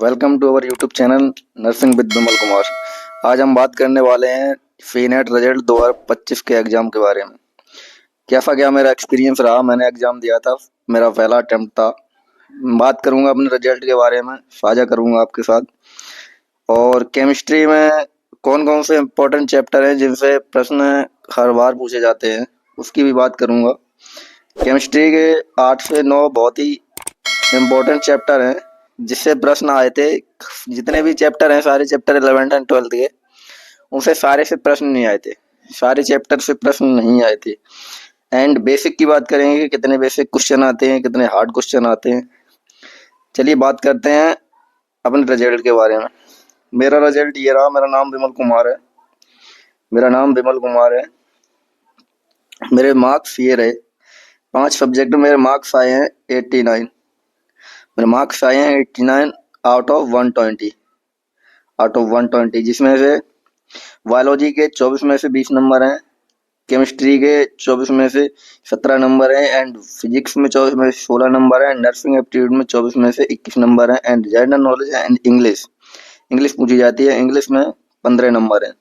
Welcome to our YouTube channel nursing with Vimal Kumar. आज हम बात करने वाले हैं फीनेट रिजल्ट 2025 के एग्ज़ाम के बारे में। कैसा क्या मेरा एक्सपीरियंस रहा, मैंने एग्ज़ाम दिया था, मेरा पहला अटेम्प्ट था। बात करूंगा अपने रिजल्ट के बारे में, साझा करूंगा आपके साथ। और केमिस्ट्री में कौन कौन से इम्पोर्टेंट चैप्टर हैं जिनसे प्रश्न हर बार पूछे जाते हैं, उसकी भी बात करूंगा। केमिस्ट्री के 8 से 9 बहुत ही इम्पोर्टेंट चैप्टर हैं जिससे प्रश्न आए थे। जितने भी चैप्टर हैं, सारे चैप्टर 11th एंड 12th के, उनसे सारे से प्रश्न नहीं आए थे, सारे चैप्टर से प्रश्न नहीं आए थे। एंड बेसिक की बात करेंगे कि कितने बेसिक क्वेश्चन आते हैं, कितने हार्ड क्वेश्चन आते हैं। चलिए बात करते हैं अपने रिजल्ट के बारे में। मेरा रिजल्ट ये रहा। मेरा नाम विमल कुमार है। मेरे मार्क्स ये रहे। 5 सब्जेक्ट में मेरे मार्क्स आए हैं 89। मेरे मार्क्स आए हैं 89 आउट ऑफ 120, जिसमें से बायोलॉजी के 24 में से 20 नंबर हैं, केमिस्ट्री के 24 में से 17 नंबर हैं, एंड फिजिक्स में 24 में से 16 नंबर हैं, नर्सिंग एप्टीट्यूड में 24 में से 21 नंबर हैं, and general knowledge and English पूछी जाती है। इंग्लिश में 15 नंबर हैं।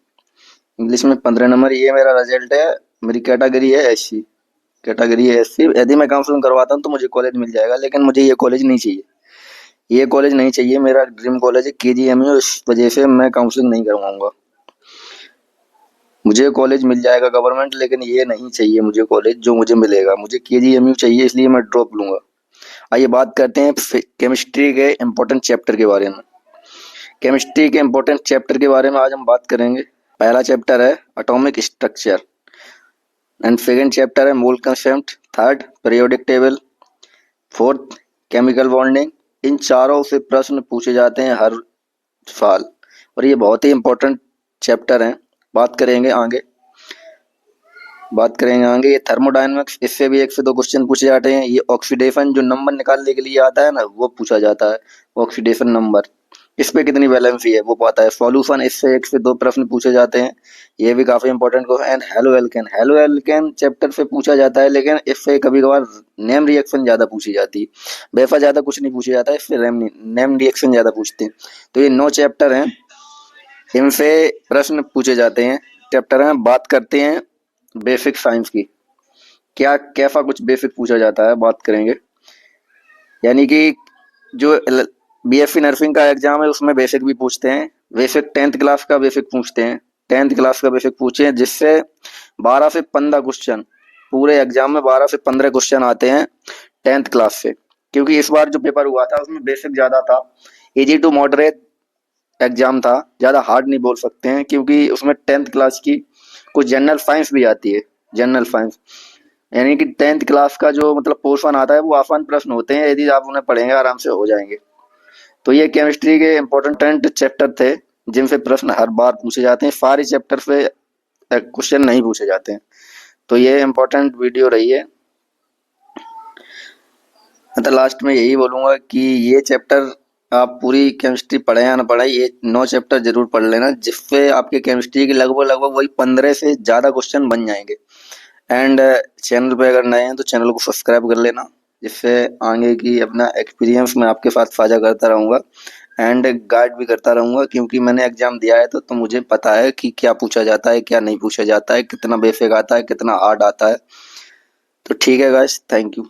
ये मेरा रिजल्ट है। मेरी कैटेगरी है एससी। यदि मैं काउंसलिंग करवाता हूँ तो मुझे कॉलेज मिल जाएगा, लेकिन मुझे ये कॉलेज नहीं चाहिए। मेरा ड्रीम कॉलेज है केजीएमयू, इस वजह से मैं काउंसलिंग नहीं करवाऊंगा। मुझे कॉलेज मिल जाएगा गवर्नमेंट, लेकिन ये नहीं चाहिए मुझे कॉलेज जो मुझे मिलेगा। मुझे केजीएमयू चाहिए, इसलिए मैं ड्रॉप लूंगा। आइए बात करते हैं केमिस्ट्री के इम्पोर्टेंट चैप्टर के बारे में। आज हम बात करेंगे। पहला चैप्टर है atomic structure, and second chapter है mole concept, third periodic table, fourth chemical bonding. इन चारों से प्रश्न पूछे जाते हैं हर साल, और ये बहुत ही इम्पोर्टेंट चैप्टर हैं। बात करेंगे आगे। ये थर्मोडायनेमिक्स, इससे भी 1 से 2 क्वेश्चन पूछे जाते हैं। ये ऑक्सीडेशन जो नंबर निकालने के लिए आता है ना, वो पूछा जाता है, ऑक्सीडेशन नंबर। इस पे कितनी वैलेंसी है वो पता है। सॉल्यूशन, इससे 1 से 2 प्रश्न पूछे जाते हैं, ये भी काफी important question. And halo alkane chapter से पूछा जाता है, लेकिन इससे कभी कभार नेम रिएक्शन ज्यादा पूछी जाती है। वैसा ज्यादा कुछ नहीं पूछा जाता है, इससे नेम रिएक्शन ज्यादा पूछते हैं। तो ये 9 चैप्टर हैं, इनसे प्रश्न पूछे जाते हैं। चैप्टर में बात करते हैं बेसिक साइंस की। क्या कैसा कुछ बेसिक पूछा जाता है, बात करेंगे। यानी कि जो बीएससी नर्सिंग का एग्जाम है उसमें बेसिक भी पूछते हैं। बेसिक 10th क्लास का बेसिक पूछते हैं। 10th क्लास का बेसिक पूछे, जिससे 12 से 15 क्वेश्चन, पूरे एग्जाम में 12 से 15 क्वेश्चन आते हैं 10th क्लास से। क्योंकि इस बार जो पेपर हुआ था उसमें बेसिक ज्यादा था, इजी टू मॉडरेट एग्जाम था, ज्यादा हार्ड नहीं बोल सकते हैं, क्योंकि उसमें 10th क्लास की कुछ जनरल साइंस भी आती है। जनरल साइंस यानी कि 10th क्लास का जो मतलब पोर्शन आता है वो आसान प्रश्न होते हैं, यदि आप उन्हें पढ़ेंगे आराम से हो जाएंगे। तो ये केमिस्ट्री के इम्पोर्टेंट चैप्टर थे जिनसे प्रश्न हर बार पूछे जाते हैं। सारे चैप्टर से क्वेश्चन नहीं पूछे जाते हैं। तो ये इम्पोर्टेंट वीडियो रही है। तो लास्ट में यही बोलूंगा कि ये चैप्टर आप पूरी केमिस्ट्री पढ़े या ना पढ़े, ये 9 चैप्टर जरूर पढ़ लेना, जिससे आपके केमिस्ट्री के लगभग वही 15 से ज्यादा क्वेश्चन बन जाएंगे। एंड चैनल पे अगर नए हैं तो चैनल को सब्सक्राइब कर लेना, जिससे आगे की अपना एक्सपीरियंस मैं आपके साथ साझा करता रहूँगा एंड गाइड भी करता रहूँगा। क्योंकि मैंने एग्जाम दिया है तो मुझे पता है कि क्या पूछा जाता है, क्या नहीं पूछा जाता है, कितना बेसिक आता है, कितना हार्ड आता है। तो ठीक है गाइस, थैंक यू।